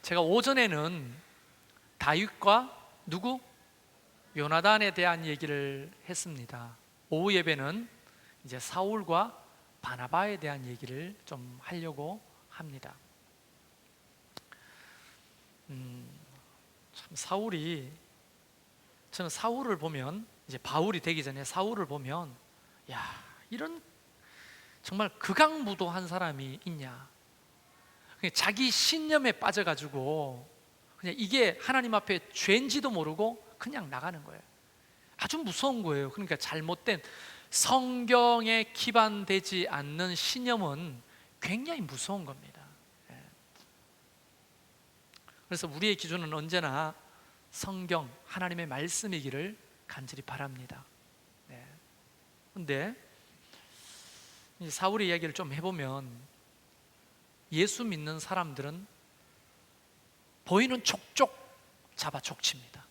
제가 오전에는 다윗과 누구? 요나단에 대한 얘기를 했습니다. 오후 예배는 이제 사울과 바나바에 대한 얘기를 좀 하려고 합니다. 참 저는 사울을 보면, 이제 바울이 되기 전에 사울을 보면, 야, 이런 정말 극악무도한 사람이 있냐. 그냥 자기 신념에 빠져가지고 그냥 이게 하나님 앞에 죄인지도 모르고 그냥 나가는 거예요. 아주 무서운 거예요. 그러니까 잘못된 성경에 기반되지 않는 신념은 굉장히 무서운 겁니다. 그래서 우리의 기준은 언제나 성경, 하나님의 말씀이기를 간절히 바랍니다. 그런데 사울의 이야기를 좀 해보면, 예수 믿는 사람들은 보이는 족족 잡아 족칩니다.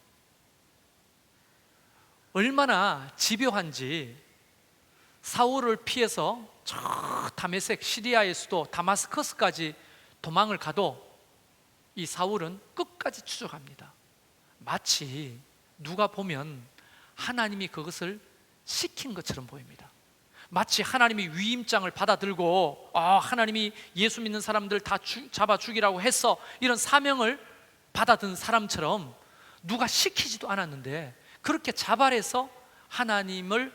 얼마나 집요한지 사울을 피해서 저 다메섹, 시리아의 수도 다마스커스까지 도망을 가도 이 사울은 끝까지 추적합니다. 마치 누가 보면 하나님이 그것을 시킨 것처럼 보입니다. 마치 하나님이 위임장을 받아들고 하나님이 예수 믿는 사람들 다 잡아 죽이라고 했어, 이런 사명을 받아든 사람처럼 누가 시키지도 않았는데 그렇게 자발해서 하나님을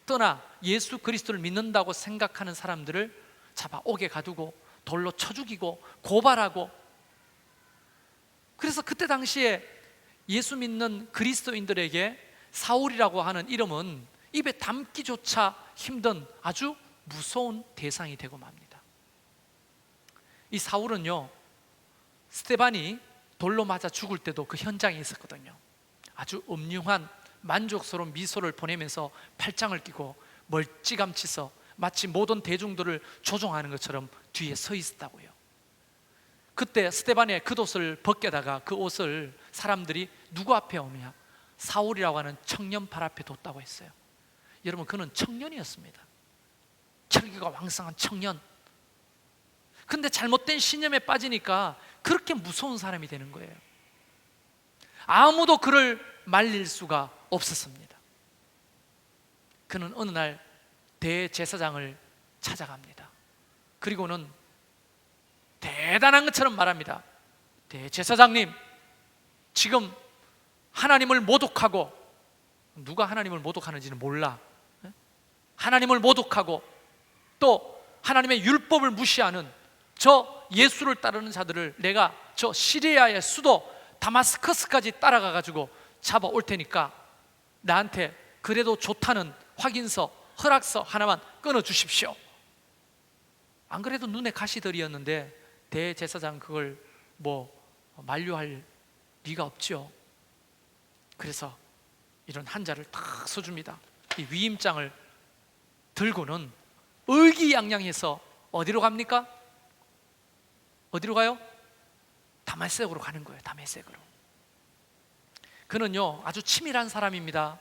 떠나 예수 그리스도를 믿는다고 생각하는 사람들을 잡아 옥에 가두고 돌로 쳐 죽이고 고발하고, 그래서 그때 당시에 예수 믿는 그리스도인들에게 사울이라고 하는 이름은 입에 담기조차 힘든 아주 무서운 대상이 되고 맙니다. 이 사울은요, 스데반이 돌로 맞아 죽을 때도 그 현장에 있었거든요. 아주 음흉한 만족스러운 미소를 보내면서 팔짱을 끼고 멀찌감치서 마치 모든 대중들을 조종하는 것처럼 뒤에 서 있었다고요. 그때 스데반의 겉옷을 벗겨다가 그 옷을 사람들이 누구 앞에 오냐? 사울이라고 하는 청년 발 앞에 뒀다고 했어요. 여러분, 그는 청년이었습니다. 혈기가 왕성한 청년. 근데 잘못된 신념에 빠지니까 그렇게 무서운 사람이 되는 거예요. 아무도 그를 말릴 수가 없었습니다. 그는 어느 날 대제사장을 찾아갑니다. 그리고는 대단한 것처럼 말합니다. 대제사장님, 지금 하나님을 모독하고, 누가 하나님을 모독하는지는 몰라. 하나님을 모독하고 또 하나님의 율법을 무시하는 저 예수를 따르는 자들을 내가 저 시리아의 수도 다마스커스까지 따라가 가지고 잡아올 테니까 나한테 그래도 좋다는 확인서, 허락서 하나만 끊어 주십시오. 안 그래도 눈에 가시들이었는데 대제사장 그걸 만류할 리가 없죠. 그래서 이런 한 자를 탁 써줍니다. 이 위임장을 들고는 의기양양해서 어디로 갑니까? 어디로 가요? 다메섹으로 가는 거예요. 다메섹으로. 그는요, 아주 치밀한 사람입니다.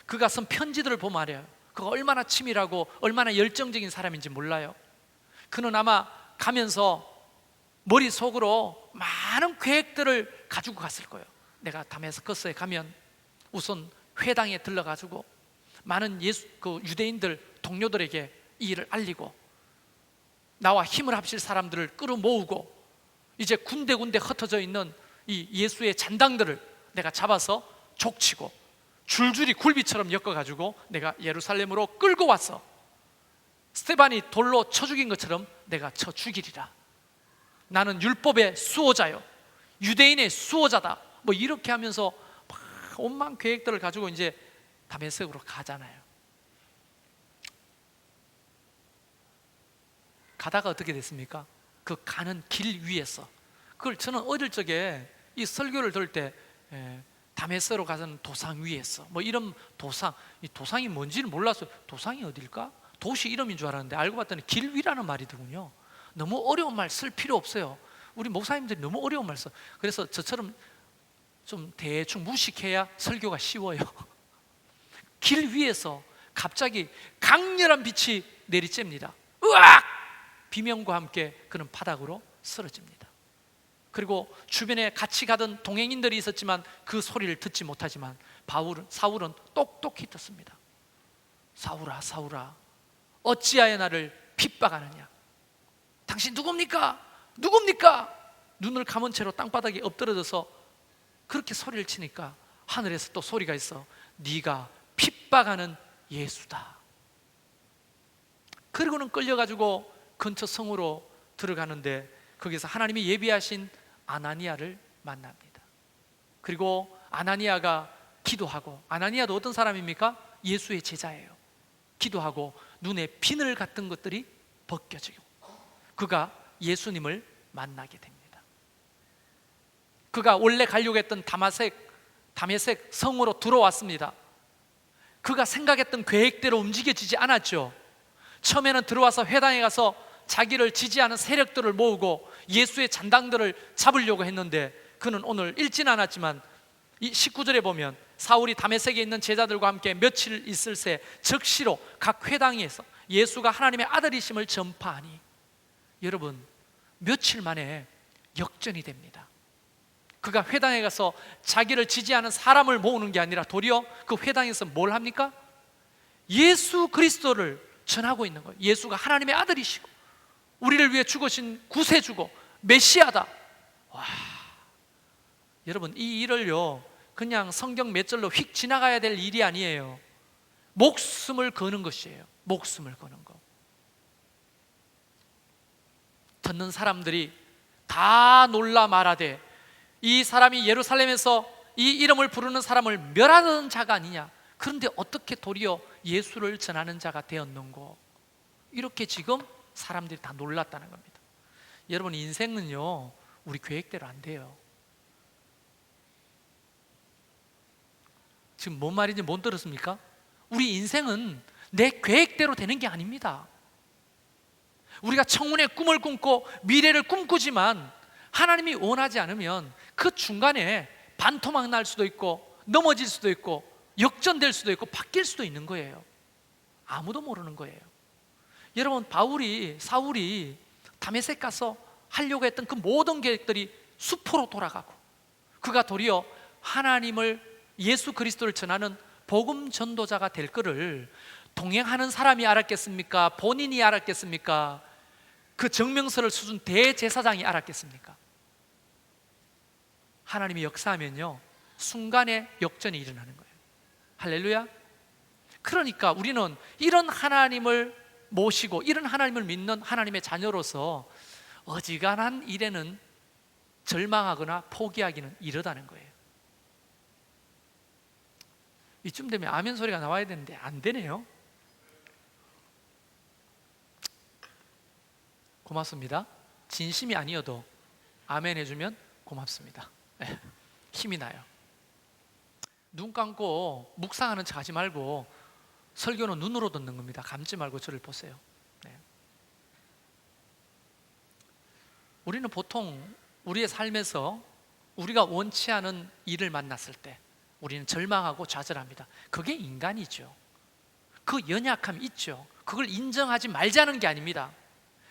그가 쓴 편지들을 보면 알아요. 그가 얼마나 치밀하고 얼마나 열정적인 사람인지 몰라요. 그는 아마 가면서 머릿속으로 많은 계획들을 가지고 갔을 거예요. 내가 다메스커스에 가면 우선 회당에 들러가지고 많은 유대인들 동료들에게 이 일을 알리고 나와 힘을 합칠 사람들을 끌어모으고 이제 군데군데 흩어져 있는 이 예수의 잔당들을 내가 잡아서 족치고 줄줄이 굴비처럼 엮어가지고 내가 예루살렘으로 끌고 와서 스데반이 돌로 쳐 죽인 것처럼 내가 쳐 죽이리라. 나는 율법의 수호자요, 유대인의 수호자다. 이렇게 하면서 막 온갖 계획들을 가지고 이제 다메섹으로 가잖아요. 가다가 어떻게 됐습니까? 그 가는 길 위에서, 그걸 저는 어릴 적에 이 설교를 들을 때 다메섹으로 가는 도상 위에서 이런 도상, 이 도상이 뭔지를 몰랐어요. 도상이 어딜까? 도시 이름인 줄 알았는데 알고 봤더니 길 위라는 말이더군요. 너무 어려운 말 쓸 필요 없어요. 우리 목사님들이 너무 어려운 말 써. 그래서 저처럼 좀 대충 무식해야 설교가 쉬워요. 길 위에서 갑자기 강렬한 빛이 내리쬐입니다. 으악! 비명과 함께 그는 바닥으로 쓰러집니다. 그리고 주변에 같이 가던 동행인들이 있었지만 그 소리를 듣지 못하지만 사울은 똑똑히 듣습니다. 사울아, 사울아, 어찌하여 나를 핍박하느냐? 당신 누굽니까? 누굽니까? 눈을 감은 채로 땅바닥에 엎드려져서 그렇게 소리를 치니까 하늘에서 또 소리가 있어. 네가 핍박하는 예수다. 그리고는 끌려가지고 근처 성으로 들어가는데 거기서 하나님이 예비하신 아나니아를 만납니다. 그리고 아나니아가 기도하고, 아나니아도 어떤 사람입니까? 예수의 제자예요. 기도하고 눈에 비늘 같은 것들이 벗겨지고 그가 예수님을 만나게 됩니다. 그가 원래 가려고 했던 다메섹 성으로 들어왔습니다. 그가 생각했던 계획대로 움직여지지 않았죠. 처음에는 들어와서 회당에 가서 자기를 지지하는 세력들을 모으고 예수의 잔당들을 잡으려고 했는데 그는 오늘 읽지는 않았지만 이 19절에 보면 사울이 다메섹에 있는 제자들과 함께 며칠 있을 새 즉시로 각 회당에서 예수가 하나님의 아들이심을 전파하니, 여러분, 며칠 만에 역전이 됩니다. 그가 회당에 가서 자기를 지지하는 사람을 모으는 게 아니라 도리어 그 회당에서 뭘 합니까? 예수 그리스도를 전하고 있는 거예요. 예수가 하나님의 아들이시고 우리를 위해 죽으신 구세주고 메시아다. 와, 여러분, 이 일을요 그냥 성경 몇 절로 휙 지나가야 될 일이 아니에요. 목숨을 거는 것이에요. 목숨을 거는 거. 듣는 사람들이 다 놀라 말하되 이 사람이 예루살렘에서 이 이름을 부르는 사람을 멸하는 자가 아니냐. 그런데 어떻게 도리어 예수를 전하는 자가 되었는고. 이렇게 지금 사람들이 다 놀랐다는 겁니다. 여러분, 인생은요 우리 계획대로 안 돼요. 지금 뭔 말인지 못 들었습니까? 우리 인생은 내 계획대로 되는 게 아닙니다. 우리가 청운의 꿈을 꿈고 미래를 꿈꾸지만 하나님이 원하지 않으면 그 중간에 반토막 날 수도 있고 넘어질 수도 있고 역전될 수도 있고 바뀔 수도 있는 거예요. 아무도 모르는 거예요. 여러분, 사울이 다메섹 가서 하려고 했던 그 모든 계획들이 수포로 돌아가고 그가 도리어 하나님을, 예수 그리스도를 전하는 복음 전도자가 될 거를 동행하는 사람이 알았겠습니까? 본인이 알았겠습니까? 그 정명서를 써준 대제사장이 알았겠습니까? 하나님이 역사하면요 순간에 역전이 일어나는 거예요. 할렐루야. 그러니까 우리는 이런 하나님을 모시고 이런 하나님을 믿는 하나님의 자녀로서 어지간한 일에는 절망하거나 포기하기는 이르다는 거예요. 이쯤 되면 아멘 소리가 나와야 되는데 안 되네요. 고맙습니다. 진심이 아니어도 아멘 해주면 고맙습니다. 네, 힘이 나요. 눈 감고 묵상하는 척 하지 말고 설교는 눈으로 듣는 겁니다. 감지 말고 저를 보세요. 네. 우리는 보통 우리의 삶에서 우리가 원치 않은 일을 만났을 때 우리는 절망하고 좌절합니다. 그게 인간이죠. 그 연약함이 있죠. 그걸 인정하지 말자는 게 아닙니다.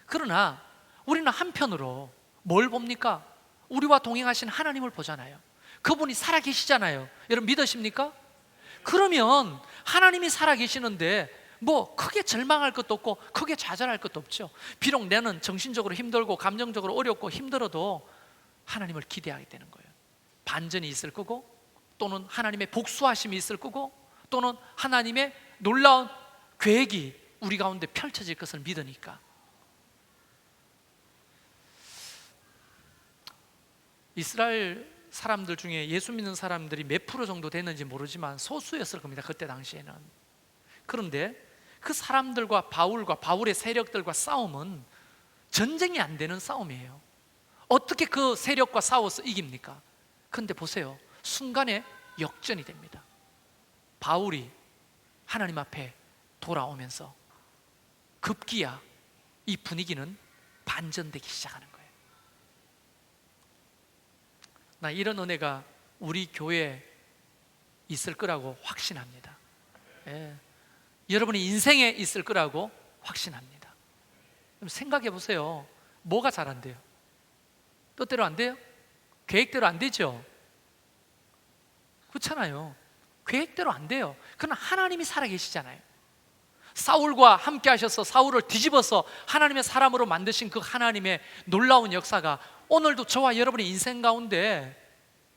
그러나 우리는 한편으로 뭘 봅니까? 우리와 동행하신 하나님을 보잖아요. 그분이 살아계시잖아요. 여러분 믿으십니까? 그러면 하나님이 살아계시는데 뭐 크게 절망할 것도 없고 크게 좌절할 것도 없죠. 비록 나는 정신적으로 힘들고 감정적으로 어렵고 힘들어도 하나님을 기대하게 되는 거예요. 반전이 있을 거고 또는 하나님의 복수하심이 있을 거고 또는 하나님의 놀라운 계획이 우리 가운데 펼쳐질 것을 믿으니까. 이스라엘 사람들 중에 예수 믿는 사람들이 몇 프로 정도 됐는지 모르지만 소수였을 겁니다. 그때 당시에는. 그런데 그 사람들과 바울의 세력들과 싸움은 전쟁이 안 되는 싸움이에요. 어떻게 그 세력과 싸워서 이깁니까? 그런데 보세요. 순간에 역전이 됩니다. 바울이 하나님 앞에 돌아오면서 급기야 이 분위기는 반전되기 시작하는 거예요. 나 이런 은혜가 우리 교회에 있을 거라고 확신합니다. 예. 여러분의 인생에 있을 거라고 확신합니다. 그럼 생각해 보세요. 뭐가 잘 안 돼요? 뜻대로 안 돼요? 계획대로 안 되죠. 그렇잖아요. 계획대로 안 돼요. 그러나 하나님이 살아계시잖아요. 사울과 함께 하셔서 사울을 뒤집어서 하나님의 사람으로 만드신 그 하나님의 놀라운 역사가 오늘도 저와 여러분의 인생 가운데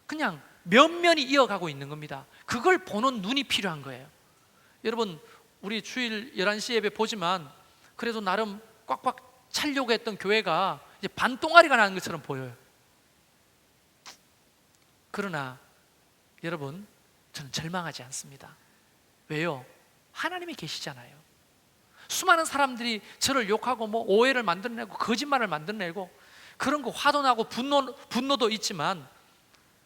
그냥 면면이 이어가고 있는 겁니다. 그걸 보는 눈이 필요한 거예요. 여러분, 우리 주일 11시 예배 보지만 그래도 나름 꽉꽉 차려고 했던 교회가 이제 반동아리가 나는 것처럼 보여요. 그러나 여러분, 저는 절망하지 않습니다. 왜요? 하나님이 계시잖아요. 수많은 사람들이 저를 욕하고 뭐 오해를 만들어내고 거짓말을 만들어내고 그런 거 화도 나고 분노도 있지만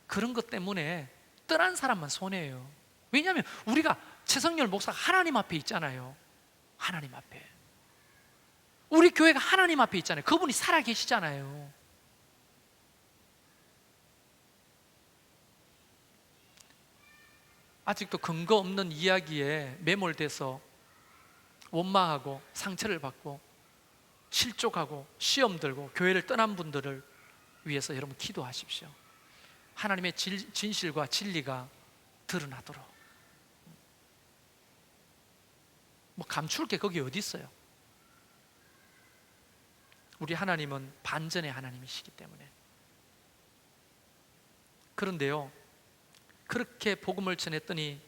그런 것 때문에 떠난 사람만 손해예요. 왜냐하면 우리가 최성열 목사가 하나님 앞에 있잖아요. 하나님 앞에. 우리 교회가 하나님 앞에 있잖아요. 그분이 살아 계시잖아요. 아직도 근거 없는 이야기에 매몰돼서 원망하고 상처를 받고 실족하고 시험 들고 교회를 떠난 분들을 위해서 여러분 기도하십시오. 하나님의 진실과 진리가 드러나도록. 뭐 감출 게 거기 어디 있어요? 우리 하나님은 반전의 하나님이시기 때문에. 그런데요, 그렇게 복음을 전했더니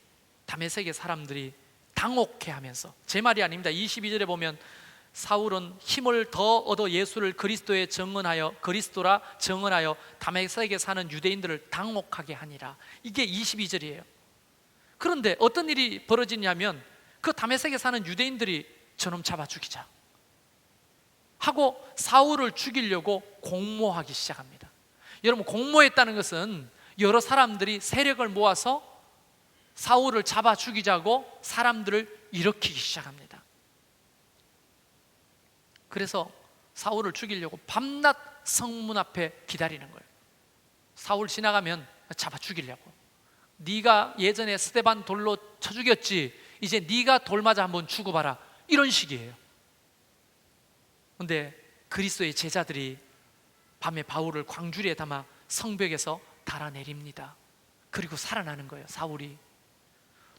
다메섹의 사람들이 당혹해하면서, 제 말이 아닙니다. 22절에 보면 사울은 힘을 더 얻어 예수를 그리스도라 정언하여 다메섹에 사는 유대인들을 당혹하게 하니라. 이게 22절이에요. 그런데 어떤 일이 벌어지냐면 그 다메섹에 사는 유대인들이 저놈 잡아 죽이자 하고 사울을 죽이려고 공모하기 시작합니다. 여러분, 공모했다는 것은 여러 사람들이 세력을 모아서 사울을 잡아 죽이자고 사람들을 일으키기 시작합니다. 그래서 사울을 죽이려고 밤낮 성문 앞에 기다리는 거예요. 사울 지나가면 잡아 죽이려고. 네가 예전에 스데반 돌로 쳐 죽였지, 이제 네가 돌 맞아 한번 죽어봐라, 이런 식이에요. 그런데 그리스도의 제자들이 밤에 바울을 광주리에 담아 성벽에서 달아내립니다. 그리고 살아나는 거예요. 사울이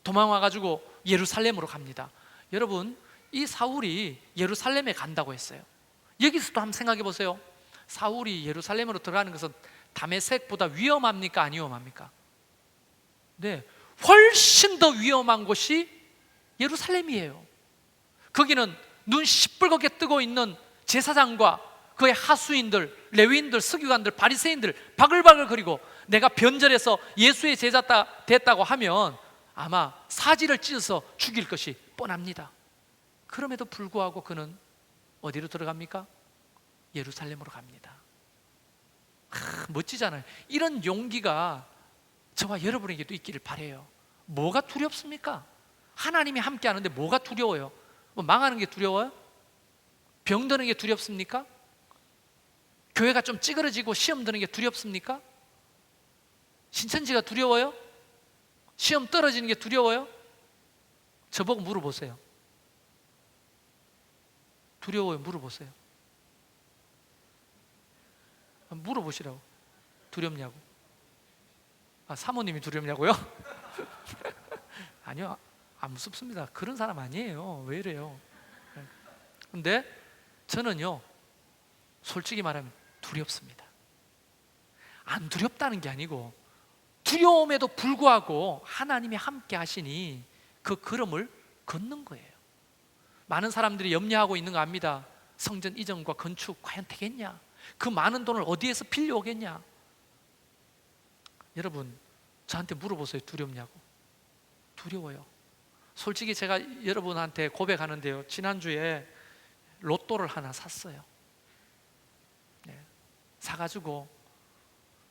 도망와가지고 예루살렘으로 갑니다. 여러분, 이 사울이 예루살렘에 간다고 했어요. 여기서도 한번 생각해 보세요. 사울이 예루살렘으로 들어가는 것은 다메섹보다 위험합니까? 안 위험합니까? 네, 훨씬 더 위험한 곳이 예루살렘이에요. 거기는 눈 시뻘겋게 뜨고 있는 제사장과 그의 하수인들, 레위인들, 서기관들, 바리새인들 바글바글거리고 내가 변절해서 예수의 제자 됐다고 하면 아마 사지를 찢어서 죽일 것이 뻔합니다. 그럼에도 불구하고 그는 어디로 들어갑니까? 예루살렘으로 갑니다. 멋지잖아요. 이런 용기가 저와 여러분에게도 있기를 바라요. 뭐가 두렵습니까? 하나님이 함께 하는데 뭐가 두려워요? 뭐 망하는 게 두려워요? 병드는 게 두렵습니까? 교회가 좀 찌그러지고 시험 드는 게 두렵습니까? 신천지가 두려워요? 시험 떨어지는 게 두려워요? 저보고 물어보세요. 두려워요? 물어보세요. 물어보시라고. 두렵냐고. 사모님이 두렵냐고요? 아니요, 안 무섭습니다. 그런 사람 아니에요. 왜 이래요? 근데 저는요, 솔직히 말하면 두렵습니다. 안 두렵다는 게 아니고 두려움에도 불구하고 하나님이 함께 하시니 그 걸음을 걷는 거예요. 많은 사람들이 염려하고 있는 거 압니다. 성전 이전과 건축 과연 되겠냐? 그 많은 돈을 어디에서 빌려오겠냐? 여러분, 저한테 물어보세요. 두렵냐고. 두려워요. 솔직히 제가 여러분한테 고백하는데요, 지난주에 로또를 하나 샀어요. 네. 사가지고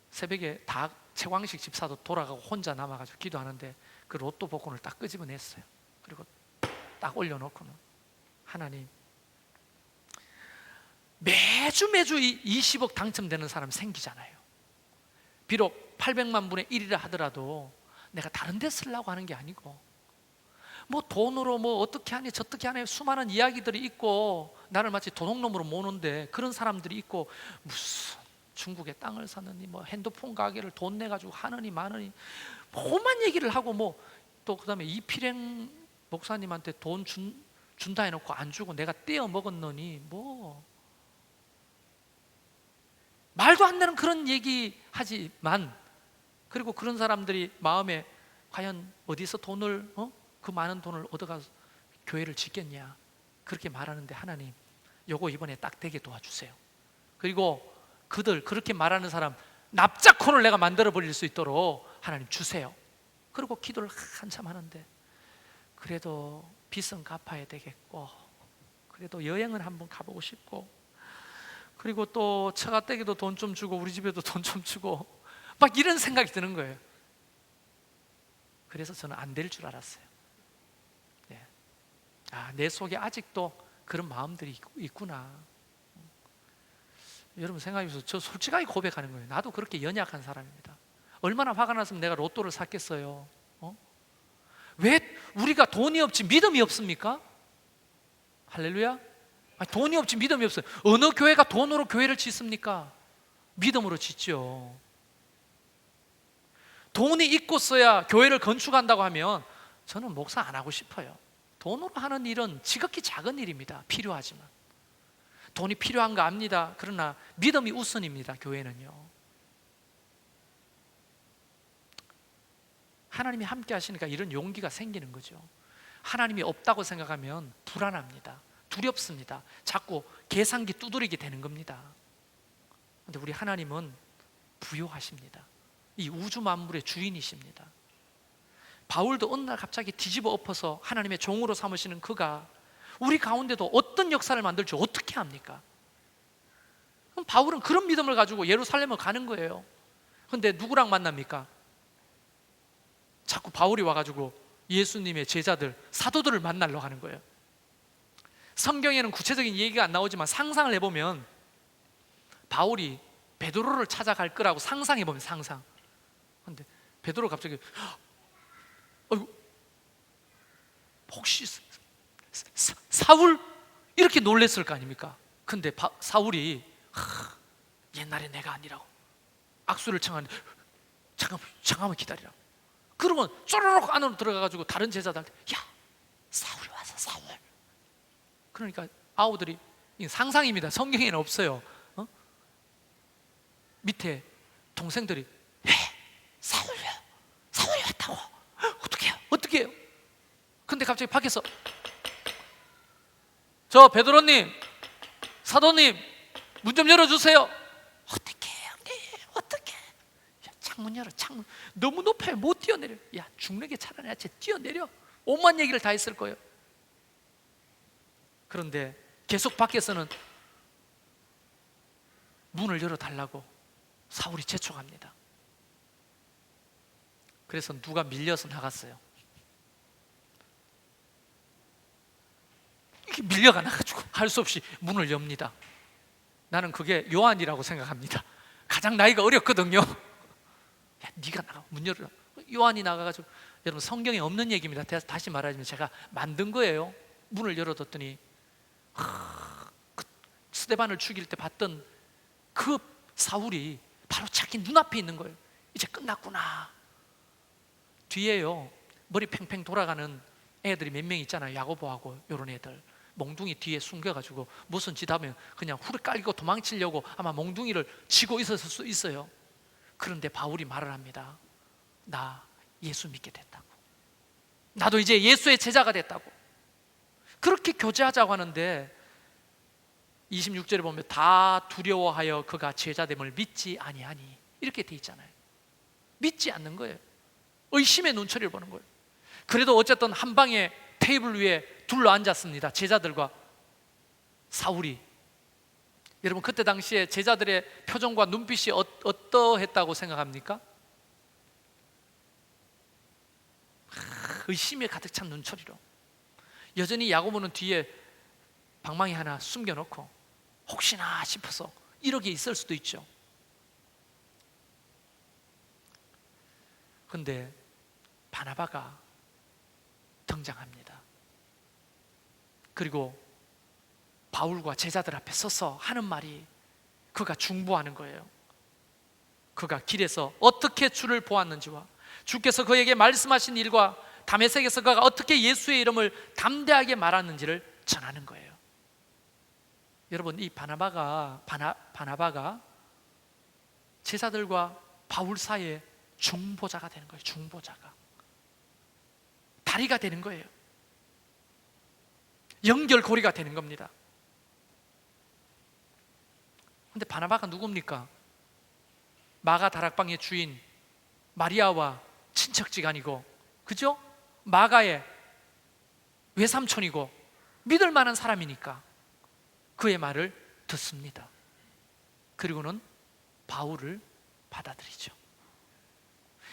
새벽에 다 채광식 집사도 돌아가고 혼자 남아가지고 기도하는데 그 로또 복권을 딱 끄집어냈어요. 그리고 딱 올려놓고는, 하나님, 매주 20억 당첨되는 사람 생기잖아요. 비록 800만 분의 1이라 하더라도 내가 다른 데 쓰려고 하는 게 아니고, 뭐 돈으로 뭐 어떻게 하니 저떻게 하니 수많은 이야기들이 있고 나를 마치 도둑놈으로 모는데 그런 사람들이 있고, 무슨 중국에 땅을 샀느니 뭐 핸드폰 가게를 돈 내가지고 하느니 마느니 뭐만 얘기를 하고 뭐 또 그다음에 이필행 목사님한테 돈 준다 해놓고 안 주고 내가 떼어 먹었느니 뭐 말도 안 되는 그런 얘기 하지만, 그리고 그런 사람들이 마음에 과연 어디서 돈을 그 많은 돈을 얻어가서 교회를 짓겠냐 그렇게 말하는데, 하나님 요거 이번에 딱 되게 도와주세요. 그리고 그들 그렇게 말하는 사람 납작콘을 내가 만들어 버릴 수 있도록 하나님 주세요. 그리고 기도를 한참 하는데 그래도 빚은 갚아야 되겠고, 그래도 여행은 한번 가보고 싶고, 그리고 또 처가댁에도 돈 좀 주고 우리 집에도 돈 좀 주고 막 이런 생각이 드는 거예요. 그래서 저는 안 될 줄 알았어요. 네. 내 속에 아직도 그런 마음들이 있구나. 여러분 생각해보세요. 저 솔직하게 고백하는 거예요. 나도 그렇게 연약한 사람입니다. 얼마나 화가 났으면 내가 로또를 샀겠어요. 왜 우리가 돈이 없지 믿음이 없습니까? 할렐루야. 돈이 없지 믿음이 없어요. 어느 교회가 돈으로 교회를 짓습니까? 믿음으로 짓죠. 돈이 있고서야 교회를 건축한다고 하면 저는 목사 안 하고 싶어요. 돈으로 하는 일은 지극히 작은 일입니다. 필요하지만 돈이 필요한 거 압니다. 그러나 믿음이 우선입니다. 교회는요. 하나님이 함께 하시니까 이런 용기가 생기는 거죠. 하나님이 없다고 생각하면 불안합니다. 두렵습니다. 자꾸 계산기 두드리게 되는 겁니다. 그런데 우리 하나님은 부요하십니다. 이 우주 만물의 주인이십니다. 바울도 어느 날 갑자기 뒤집어 엎어서 하나님의 종으로 삼으시는 그가 우리 가운데도 어떤 역사를 만들지 어떻게 합니까? 그럼 바울은 그런 믿음을 가지고 예루살렘을 가는 거예요. 그런데 누구랑 만납니까? 자꾸 바울이 와가지고 예수님의 제자들, 사도들을 만나러 가는 거예요. 성경에는 구체적인 얘기가 안 나오지만 상상을 해보면 바울이 베드로를 찾아갈 거라고 상상해보면 상상. 그런데 베드로 갑자기 혹시 사울? 이렇게 놀랬을 거 아닙니까? 근데 사울이 옛날에 내가 아니라고 악수를 청하는데 잠깐만 기다리라고. 그러면 쪼르륵 안으로 들어가가지고 다른 제자들한테 야 사울이 왔어 사울. 그러니까 아우들이, 상상입니다. 성경에는 없어요. 밑에 동생들이 사울이 왔다고. 어떻게 해요? 근데 갑자기 밖에서 저 베드로님, 사도님 문 좀 열어주세요. 어떻게 형님 어떻게? 야, 창문 열어. 창문 너무 높아요. 못 뛰어내려. 야 죽는 게 차라리 쟤 뛰어내려. 온갖 얘기를 다 했을 거예요. 그런데 계속 밖에서는 문을 열어달라고 사울이 재촉합니다. 그래서 누가 밀려서 나갔어요. 이렇게 밀려가 나가지고 할 수 없이 문을 엽니다. 나는 그게 요한이라고 생각합니다. 가장 나이가 어렸거든요. 야, 네가 나가, 문 열어. 요한이 나가가지고, 여러분 성경에 없는 얘기입니다. 다시 말하자면 제가 만든 거예요. 문을 열어뒀더니 그 스데반을 죽일 때 봤던 그 사울이 바로 자기 눈앞에 있는 거예요. 이제 끝났구나. 뒤에요 머리 팽팽 돌아가는 애들이 몇 명 있잖아요. 야고보하고 이런 애들 몽둥이 뒤에 숨겨가지고 무슨 짓 하면 그냥 후를 깔고 도망치려고 아마 몽둥이를 쥐고 있었을 수 있어요. 그런데 바울이 말을 합니다. 나 예수 믿게 됐다고. 나도 이제 예수의 제자가 됐다고. 그렇게 교제하자고 하는데 26절에 보면 다 두려워하여 그가 제자됨을 믿지 아니하니 이렇게 돼 있잖아요. 믿지 않는 거예요. 의심의 눈초리를 보는 거예요. 그래도 어쨌든 한 방에 테이블 위에 둘러 앉았습니다. 제자들과 사울이. 여러분 그때 당시에 제자들의 표정과 눈빛이 어떠했다고 생각합니까? 의심에 가득 찬 눈초리로. 여전히 야고보는 뒤에 방망이 하나 숨겨놓고 혹시나 싶어서 이렇게 있을 수도 있죠. 그런데 바나바가 등장합니다. 그리고 바울과 제자들 앞에 서서 하는 말이 그가 중보하는 거예요. 그가 길에서 어떻게 주를 보았는지와 주께서 그에게 말씀하신 일과 다메섹에서 그가 어떻게 예수의 이름을 담대하게 말하는지를 전하는 거예요. 여러분, 이 바나바가 제자들과 바울 사이에 중보자가 되는 거예요. 중보자가 다리가 되는 거예요. 연결고리가 되는 겁니다. 근데 바나바가 누굽니까? 마가 다락방의 주인 마리아와 친척지간이고, 그죠? 마가의 외삼촌이고 믿을 만한 사람이니까 그의 말을 듣습니다. 그리고는 바울을 받아들이죠.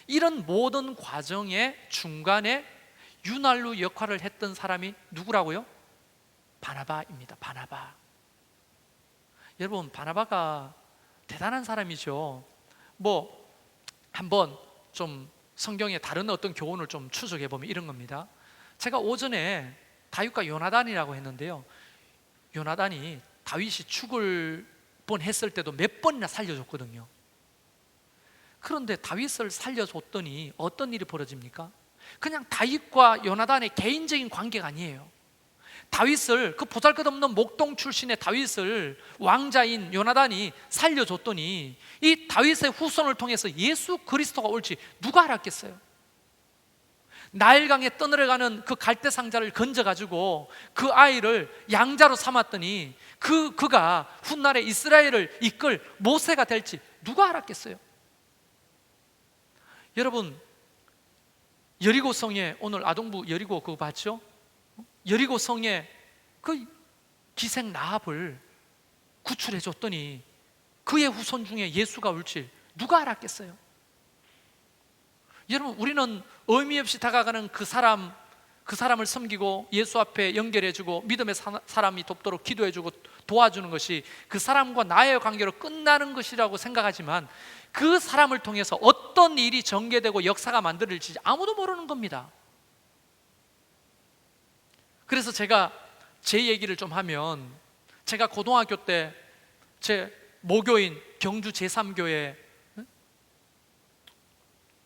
이런 모든 과정의 중간에 윤활유 역할을 했던 사람이 누구라고요? 바나바입니다. 바나바. 여러분, 바나바가 대단한 사람이죠. 한번 좀 성경의 다른 어떤 교훈을 좀 추적해 보면 이런 겁니다. 제가 오전에 다윗과 요나단이라고 했는데요, 요나단이 다윗이 죽을 뻔했을 때도 몇 번이나 살려줬거든요. 그런데 다윗을 살려줬더니 어떤 일이 벌어집니까? 그냥 다윗과 요나단의 개인적인 관계가 아니에요. 다윗을, 그 보잘것없는 목동 출신의 다윗을 왕자인 요나단이 살려줬더니 이 다윗의 후손을 통해서 예수 그리스도가 올지 누가 알았겠어요? 나일강에 떠내려가는 그 갈대 상자를 건져가지고 그 아이를 양자로 삼았더니 그가 훗날에 이스라엘을 이끌 모세가 될지 누가 알았겠어요? 여러분, 여리고성에, 오늘 아동부 여리고 그거 봤죠? 여리고성에 그 기생 라합을 구출해 줬더니 그의 후손 중에 예수가 올지 누가 알았겠어요? 여러분, 우리는 의미 없이 다가가는 그 사람을 섬기고 예수 앞에 연결해주고 믿음의 사람이 돕도록 기도해주고 도와주는 것이 그 사람과 나의 관계로 끝나는 것이라고 생각하지만 그 사람을 통해서 어떤 일이 전개되고 역사가 만들어질지 아무도 모르는 겁니다. 그래서 제가 제 얘기를 좀 하면, 제가 고등학교 때 제 모교인 경주 제3교회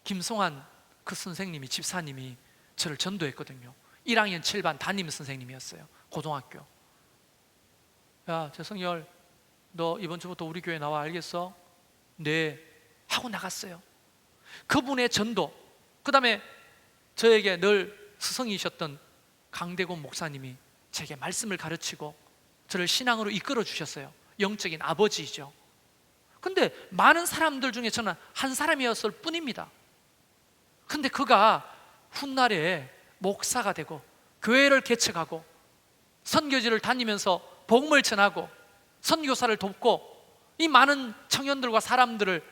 김성환 그 선생님이, 집사님이 저를 전도했거든요. 1학년 7반 담임 선생님이었어요. 고등학교. 야, 재성열, 너 이번 주부터 우리 교회 나와, 알겠어? 네 하고 나갔어요. 그분의 전도, 그 다음에 저에게 늘 스승이셨던 강대곤 목사님이 제게 말씀을 가르치고 저를 신앙으로 이끌어 주셨어요. 영적인 아버지이죠. 근데 많은 사람들 중에 저는 한 사람이었을 뿐입니다. 근데 그가 훗날에 목사가 되고 교회를 개척하고 선교지를 다니면서 복음을 전하고 선교사를 돕고 이 많은 청년들과 사람들을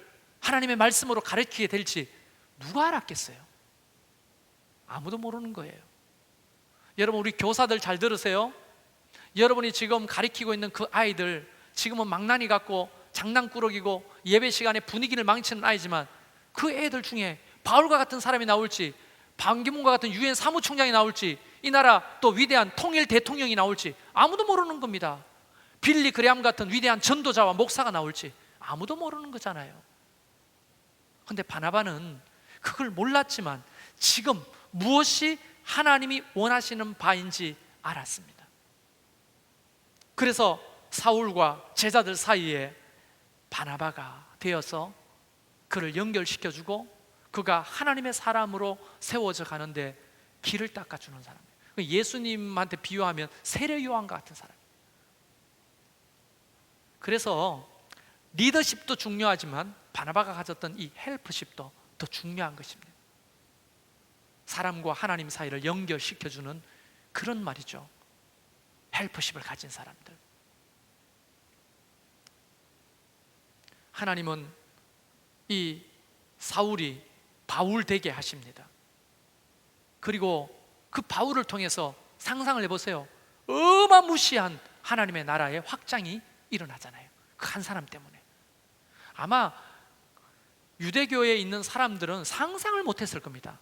하나님의 말씀으로 가르치게 될지 누가 알았겠어요? 아무도 모르는 거예요. 여러분, 우리 교사들 잘 들으세요. 여러분이 지금 가르치고 있는 그 아이들, 지금은 망나니 같고 장난꾸러기고 예배 시간에 분위기를 망치는 아이지만 그 애들 중에 바울과 같은 사람이 나올지, 반기문과 같은 유엔 사무총장이 나올지, 이 나라 또 위대한 통일 대통령이 나올지 아무도 모르는 겁니다. 빌리 그레함 같은 위대한 전도자와 목사가 나올지 아무도 모르는 거잖아요. 그런데 바나바는 그걸 몰랐지만 지금 무엇이 하나님이 원하시는 바인지 알았습니다. 그래서 사울과 제자들 사이에 바나바가 되어서 그를 연결시켜주고 그가 하나님의 사람으로 세워져 가는데 길을 닦아주는 사람이에요. 예수님한테 비유하면 세례 요한과 같은 사람이에요. 그래서 리더십도 중요하지만 바나바가 가졌던 이 헬프십도 더 중요한 것입니다. 사람과 하나님 사이를 연결시켜주는 그런 말이죠. 헬프십을 가진 사람들. 하나님은 이 사울이 바울 되게 하십니다. 그리고 그 바울을 통해서 상상을 해보세요. 어마무시한 하나님의 나라의 확장이 일어나잖아요. 그 한 사람 때문에. 아마 유대교에 있는 사람들은 상상을 못했을 겁니다.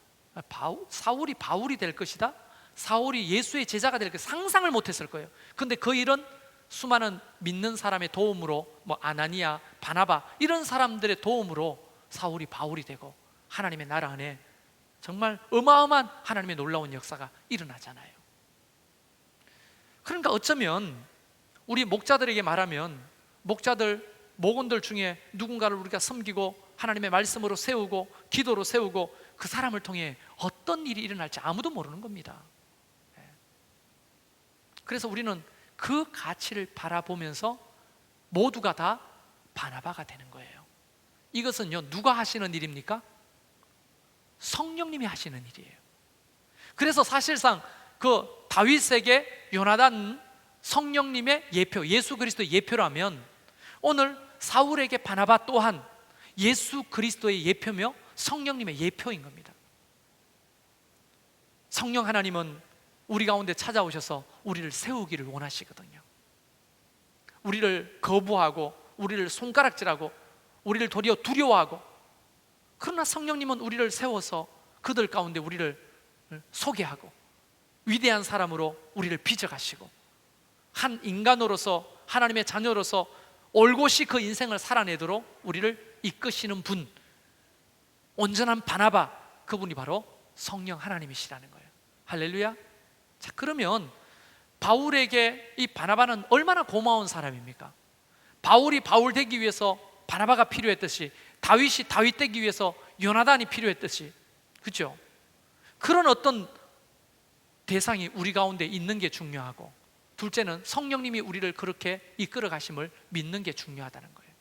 사울이 바울이 될 것이다, 사울이 예수의 제자가 될 것이다, 상상을 못했을 거예요. 근데 그 일은 수많은 믿는 사람의 도움으로, 아나니아, 바나바 이런 사람들의 도움으로 사울이 바울이 되고 하나님의 나라 안에 정말 어마어마한 하나님의 놀라운 역사가 일어나잖아요. 그러니까 어쩌면 우리 목자들에게 말하면 목원들 중에 누군가를 우리가 섬기고 하나님의 말씀으로 세우고 기도로 세우고 그 사람을 통해 어떤 일이 일어날지 아무도 모르는 겁니다. 그래서 우리는 그 가치를 바라보면서 모두가 다 바나바가 되는 거예요. 이것은요, 누가 하시는 일입니까? 성령님이 하시는 일이에요. 그래서 사실상 그 다윗에게 요나단 성령님의 예표, 예수 그리스도의 예표라면 오늘 사울에게 바나바 또한 예수 그리스도의 예표며 성령님의 예표인 겁니다. 성령 하나님은 우리 가운데 찾아오셔서 우리를 세우기를 원하시거든요. 우리를 거부하고 우리를 손가락질하고 우리를 도리어 두려워하고, 그러나 성령님은 우리를 세워서 그들 가운데 우리를 소개하고 위대한 사람으로 우리를 빚어가시고 한 인간으로서 하나님의 자녀로서 올곧이 그 인생을 살아내도록 우리를 이끄시는 분, 온전한 바나바, 그분이 바로 성령 하나님이시라는 거예요. 할렐루야. 자, 그러면 바울에게 이 바나바는 얼마나 고마운 사람입니까? 바울이 바울 되기 위해서 바나바가 필요했듯이 다윗이 다윗 되기 위해서 요나단이 필요했듯이, 그렇죠? 그런 어떤 대상이 우리 가운데 있는 게 중요하고, 둘째는 성령님이 우리를 그렇게 이끌어 가심을 믿는 게 중요하다는 거예요.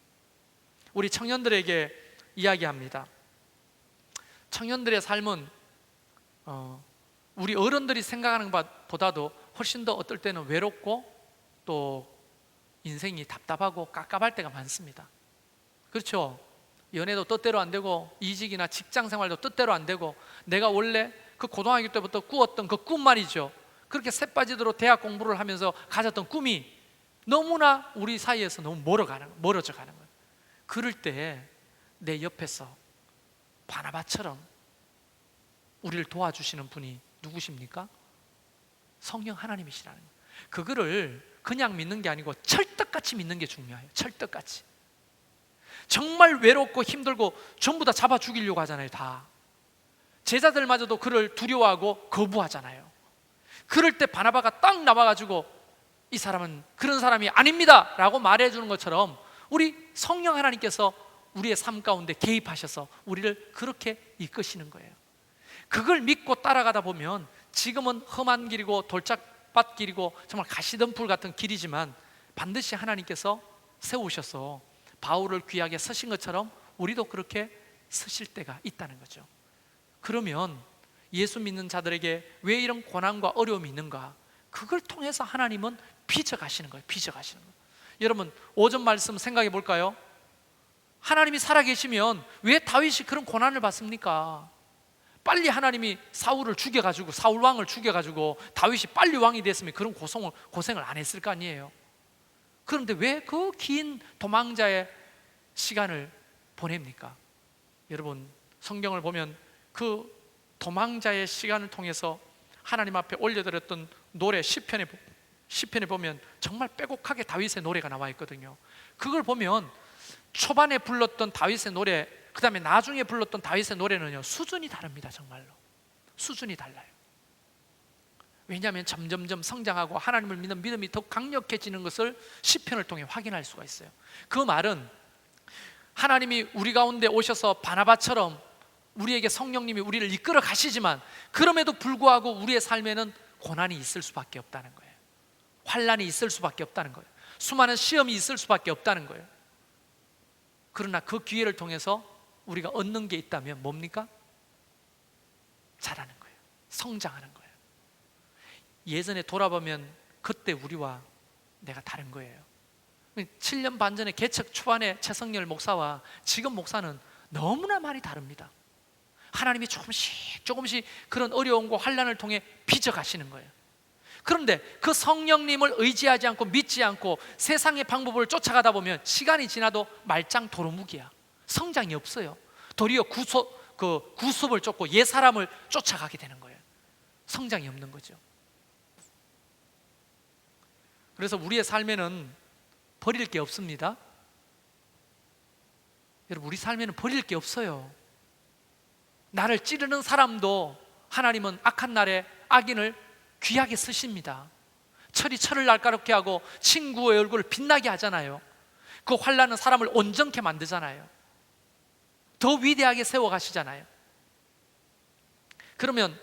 우리 청년들에게 이야기합니다. 청년들의 삶은 우리 어른들이 생각하는 것보다도 훨씬 더 어떨 때는 외롭고 또 인생이 답답하고 깝깝할 때가 많습니다. 그렇죠? 연애도 뜻대로 안 되고 이직이나 직장 생활도 뜻대로 안 되고 내가 원래 그 고등학교 때부터 꾸었던 그 꿈 말이죠, 그렇게 새빠지도록 대학 공부를 하면서 가졌던 꿈이 너무나 우리 사이에서 너무 멀어져 가는 거예요. 그럴 때 내 옆에서 바나바처럼 우리를 도와주시는 분이 누구십니까? 성령 하나님이시라는 거예요. 그거를 그냥 믿는 게 아니고 철떡같이 믿는 게 중요해요. 철떡같이. 정말 외롭고 힘들고 전부 다 잡아 죽이려고 하잖아요. 다 제자들마저도 그를 두려워하고 거부하잖아요. 그럴 때 바나바가 딱 나와가지고 이 사람은 그런 사람이 아닙니다 라고 말해주는 것처럼 우리 성령 하나님께서 우리의 삶 가운데 개입하셔서 우리를 그렇게 이끄시는 거예요. 그걸 믿고 따라가다 보면 지금은 험한 길이고 돌짝밭 길이고 정말 가시덤불 같은 길이지만 반드시 하나님께서 세우셔서 바울을 귀하게 서신 것처럼 우리도 그렇게 서실 때가 있다는 거죠. 그러면 예수 믿는 자들에게 왜 이런 고난과 어려움이 있는가? 그걸 통해서 하나님은 빚어가시는 거예요. 빚어가시는 거예요. 여러분, 오전 말씀 생각해 볼까요? 하나님이 살아계시면 왜 다윗이 그런 고난을 받습니까? 빨리 하나님이 사울을 죽여가지고, 사울 왕을 죽여가지고 다윗이 빨리 왕이 됐으면 그런 고생을 안 했을 거 아니에요. 그런데 왜 그 긴 도망자의 시간을 보냅니까? 여러분, 성경을 보면 그 도망자의 시간을 통해서 하나님 앞에 올려드렸던 노래 시편에 보면 정말 빼곡하게 다윗의 노래가 나와 있거든요. 그걸 보면 초반에 불렀던 다윗의 노래, 그 다음에 나중에 불렀던 다윗의 노래는요, 수준이 다릅니다. 정말로 수준이 달라요. 왜냐하면 점점점 성장하고 하나님을 믿는 믿음이 더 강력해지는 것을 시편을 통해 확인할 수가 있어요. 그 말은 하나님이 우리 가운데 오셔서 바나바처럼 우리에게 성령님이 우리를 이끌어 가시지만 그럼에도 불구하고 우리의 삶에는 고난이 있을 수밖에 없다는 거예요. 환난이 있을 수밖에 없다는 거예요. 수많은 시험이 있을 수밖에 없다는 거예요. 그러나 그 기회를 통해서 우리가 얻는 게 있다면 뭡니까? 자라는 거예요. 성장하는 거예요. 예전에 돌아보면 그때 우리와 내가 다른 거예요. 7년 반 전에 개척 초반에 최성열 목사와 지금 목사는 너무나 많이 다릅니다. 하나님이 조금씩 그런 어려움과 환난을 통해 빚어가시는 거예요. 그런데 그 성령님을 의지하지 않고 믿지 않고 세상의 방법을 쫓아가다 보면 시간이 지나도 말짱 도루묵이야. 성장이 없어요. 도리어 구습을 쫓고 옛 사람을 쫓아가게 되는 거예요. 성장이 없는 거죠. 그래서 우리의 삶에는 버릴 게 없습니다. 여러분, 우리 삶에는 버릴 게 없어요. 나를 찌르는 사람도 하나님은 악한 날에 악인을 귀하게 쓰십니다. 철이 철을 날카롭게 하고 친구의 얼굴을 빛나게 하잖아요. 그 환난은 사람을 온전케 만들잖아요. 더 위대하게 세워가시잖아요. 그러면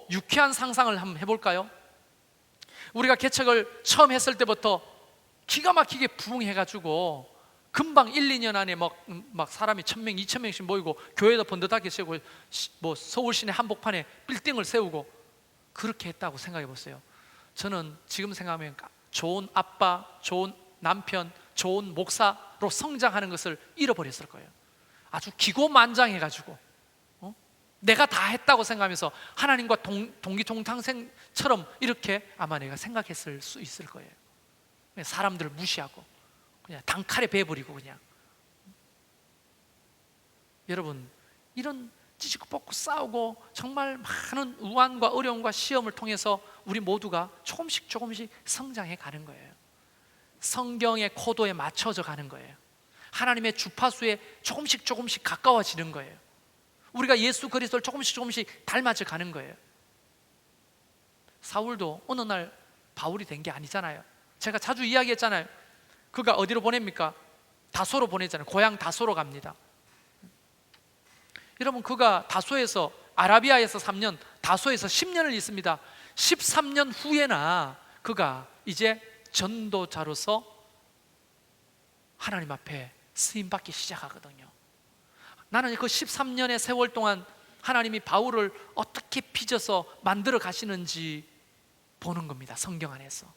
유쾌한 상상을 한번 해볼까요? 우리가 개척을 처음 했을 때부터 기가 막히게 부흥해가지고 금방 1, 2년 안에 막 사람이 1,000명, 2,000명씩 모이고 교회도 번듯하게 세우고 서울 시내 한복판에 빌딩을 세우고 그렇게 했다고 생각해 보세요. 저는 지금 생각하면 좋은 아빠, 좋은 남편, 좋은 목사로 성장하는 것을 잃어버렸을 거예요. 아주 기고만장해가지고 내가 다 했다고 생각하면서 하나님과 동기동탕생처럼 이렇게 아마 내가 생각했을 수 있을 거예요. 사람들을 무시하고 그냥 단칼에 베버리고 그냥. 여러분, 이런 찌지고 뻗고 싸우고 정말 많은 우환과 어려움과 시험을 통해서 우리 모두가 조금씩 성장해 가는 거예요. 성경의 코도에 맞춰져 가는 거예요. 하나님의 주파수에 조금씩 가까워지는 거예요. 우리가 예수 그리스도를 조금씩 닮아져 가는 거예요. 사울도 어느 날 바울이 된 게 아니잖아요. 제가 자주 이야기했잖아요. 그가 어디로 보냅니까? 다소로 보내잖아요. 고향 다소로 갑니다. 여러분, 그가 다소에서 아라비아에서 3년, 다소에서 10년을 있습니다. 13년 후에나 그가 이제 전도자로서 하나님 앞에 쓰임받기 시작하거든요. 나는 그 13년의 세월 동안 하나님이 바울을 어떻게 빚어서 만들어 가시는지 보는 겁니다. 성경 안에서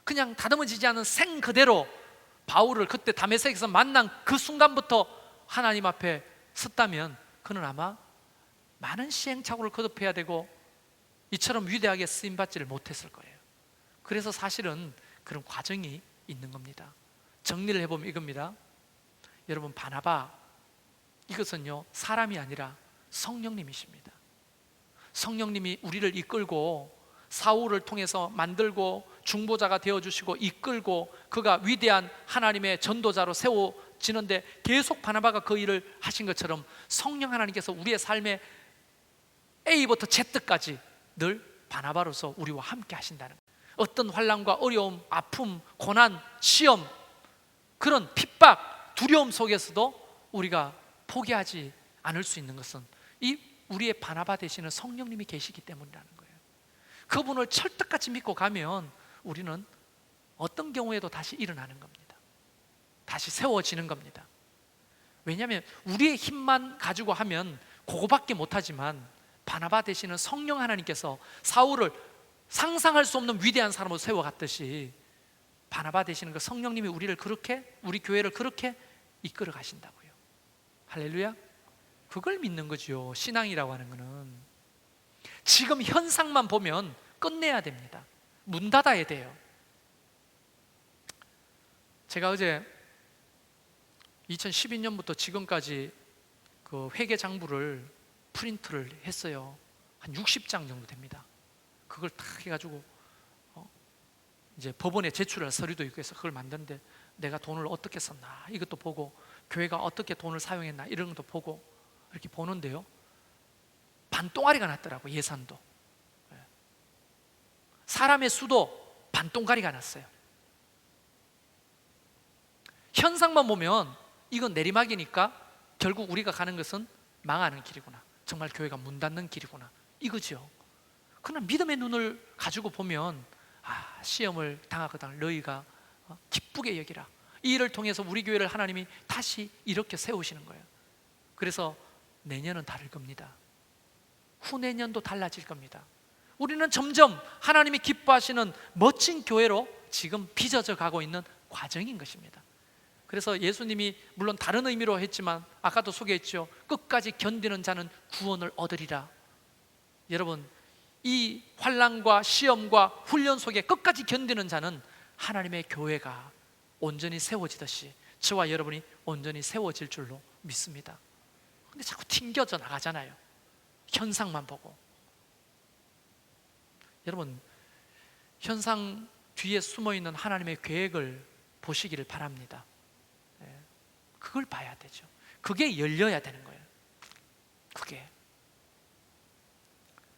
그냥 다듬어지지 않은 생 그대로 바울을 그때 다메섹에서 만난 그 순간부터 하나님 앞에 섰다면 그는 아마 많은 시행착오를 거듭해야 되고 이처럼 위대하게 쓰임받지를 못했을 거예요. 그래서 사실은 그런 과정이 있는 겁니다. 정리를 해보면 이겁니다. 여러분, 바나바, 이것은요 사람이 아니라 성령님이십니다. 성령님이 우리를 이끌고 사울을 통해서 만들고 중보자가 되어주시고 이끌고 그가 위대한 하나님의 전도자로 세워지는데 계속 바나바가 그 일을 하신 것처럼 성령 하나님께서 우리의 삶에 A부터 Z까지 늘 바나바로서 우리와 함께 하신다는 거예요. 어떤 환난과 어려움, 아픔, 고난, 시험, 그런 핍박, 두려움 속에서도 우리가 포기하지 않을 수 있는 것은 이 우리의 바나바 되시는 성령님이 계시기 때문이라는 거예요. 그분을 철떡같이 믿고 가면 우리는 어떤 경우에도 다시 일어나는 겁니다. 다시 세워지는 겁니다. 왜냐하면 우리의 힘만 가지고 하면 그거밖에 못하지만 바나바 되시는 성령 하나님께서 사울을 상상할 수 없는 위대한 사람으로 세워갔듯이 바나바 되시는 그 성령님이 우리를 그렇게, 우리 교회를 그렇게 이끌어 가신다고요. 할렐루야. 그걸 믿는 거죠. 신앙이라고 하는 거는 지금 현상만 보면 끝내야 됩니다. 문 닫아야 돼요. 제가 어제 2012년부터 지금까지 그 회계 장부를 프린트를 했어요. 한 60장 정도 됩니다. 그걸 딱 해가지고 이제 법원에 제출할 서류도 있고 해서 그걸 만드는데 내가 돈을 어떻게 썼나 이것도 보고 교회가 어떻게 돈을 사용했나 이런 것도 보고 이렇게 보는데요, 반동아리가 났더라고. 예산도, 사람의 수도 반동가리가 났어요. 현상만 보면 이건 내리막이니까 결국 우리가 가는 것은 망하는 길이구나, 정말 교회가 문 닫는 길이구나 이거죠. 그러나 믿음의 눈을 가지고 보면 시험을 당하거든 너희가 기쁘게 여기라. 이 일을 통해서 우리 교회를 하나님이 다시 이렇게 세우시는 거예요. 그래서 내년은 다를 겁니다. 후내년도 달라질 겁니다. 우리는 점점 하나님이 기뻐하시는 멋진 교회로 지금 빚어져 가고 있는 과정인 것입니다. 그래서 예수님이 물론 다른 의미로 했지만 아까도 소개했죠. 끝까지 견디는 자는 구원을 얻으리라. 여러분, 이 환난과 시험과 훈련 속에 끝까지 견디는 자는 하나님의 교회가 온전히 세워지듯이 저와 여러분이 온전히 세워질 줄로 믿습니다. 근데 자꾸 튕겨져 나가잖아요. 현상만 보고. 여러분, 현상 뒤에 숨어있는 하나님의 계획을 보시기를 바랍니다. 그걸 봐야 되죠. 그게 열려야 되는 거예요. 그게.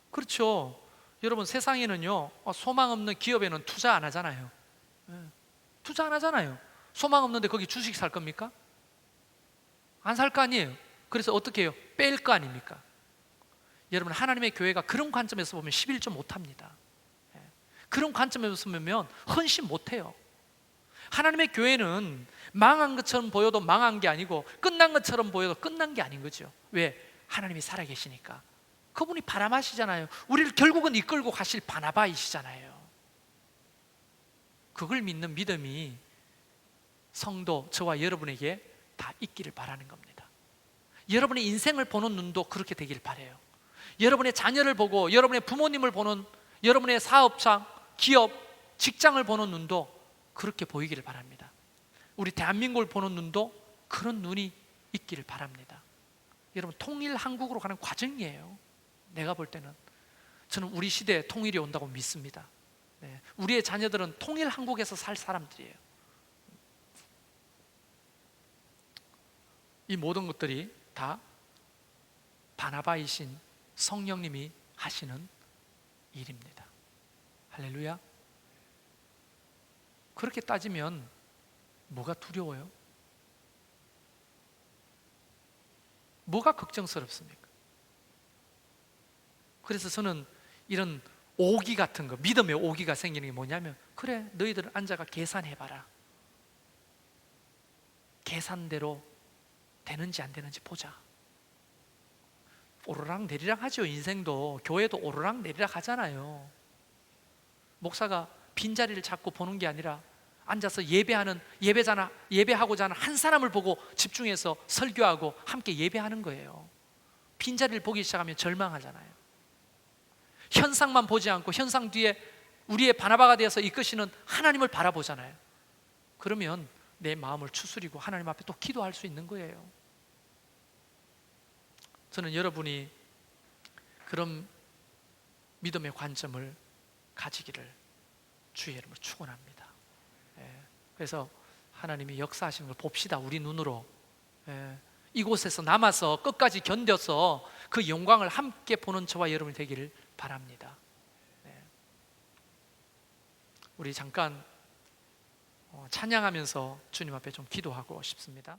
그렇죠. 여러분, 세상에는요, 소망 없는 기업에는 투자 안 하잖아요. 투자 안 하잖아요. 소망 없는데 거기 주식 살 겁니까? 안 살 거 아니에요. 그래서 어떻게 해요? 뺄 거 아닙니까? 여러분, 하나님의 교회가 그런 관점에서 보면 11조 못합니다. 그런 관점에서 보면 헌신 못해요. 하나님의 교회는 망한 것처럼 보여도 망한 게 아니고 끝난 것처럼 보여도 끝난 게 아닌 거죠. 왜? 하나님이 살아계시니까. 그분이 바람하시잖아요. 우리를 결국은 이끌고 가실 바나바이시잖아요. 그걸 믿는 믿음이 성도, 저와 여러분에게 다 있기를 바라는 겁니다. 여러분의 인생을 보는 눈도 그렇게 되길 바라요. 여러분의 자녀를 보고, 여러분의 부모님을 보는, 여러분의 사업장, 기업, 직장을 보는 눈도 그렇게 보이기를 바랍니다. 우리 대한민국을 보는 눈도 그런 눈이 있기를 바랍니다. 여러분, 통일 한국으로 가는 과정이에요. 내가 볼 때는 저는 우리 시대에 통일이 온다고 믿습니다. 우리의 자녀들은 통일 한국에서 살 사람들이에요. 이 모든 것들이 다 바나바이신 성령님이 하시는 일입니다. 할렐루야. 그렇게 따지면 뭐가 두려워요? 뭐가 걱정스럽습니까? 그래서 저는 이런 오기 같은 거, 믿음의 오기가 생기는 게 뭐냐면, 그래, 너희들 앉아가 계산해봐라. 계산대로 되는지 안 되는지 보자. 오르락 내리락 하죠. 인생도, 교회도 오르락 내리락 하잖아요. 목사가 빈자리를 잡고 보는 게 아니라 앉아서 예배하고자 하는 한 사람을 보고 집중해서 설교하고 함께 예배하는 거예요. 빈자리를 보기 시작하면 절망하잖아요. 현상만 보지 않고 현상 뒤에 우리의 바나바가 되어서 이끄시는 하나님을 바라보잖아요. 그러면 내 마음을 추스리고 하나님 앞에 또 기도할 수 있는 거예요. 저는 여러분이 그런 믿음의 관점을 가지기를 주의 이름으로 축원합니다. 그래서 하나님이 역사하시는 걸 봅시다. 우리 눈으로. 이곳에서 남아서 끝까지 견뎌서 그 영광을 함께 보는 저와 여러분이 되기를 바랍니다. 우리 잠깐 찬양하면서 주님 앞에 좀 기도하고 싶습니다.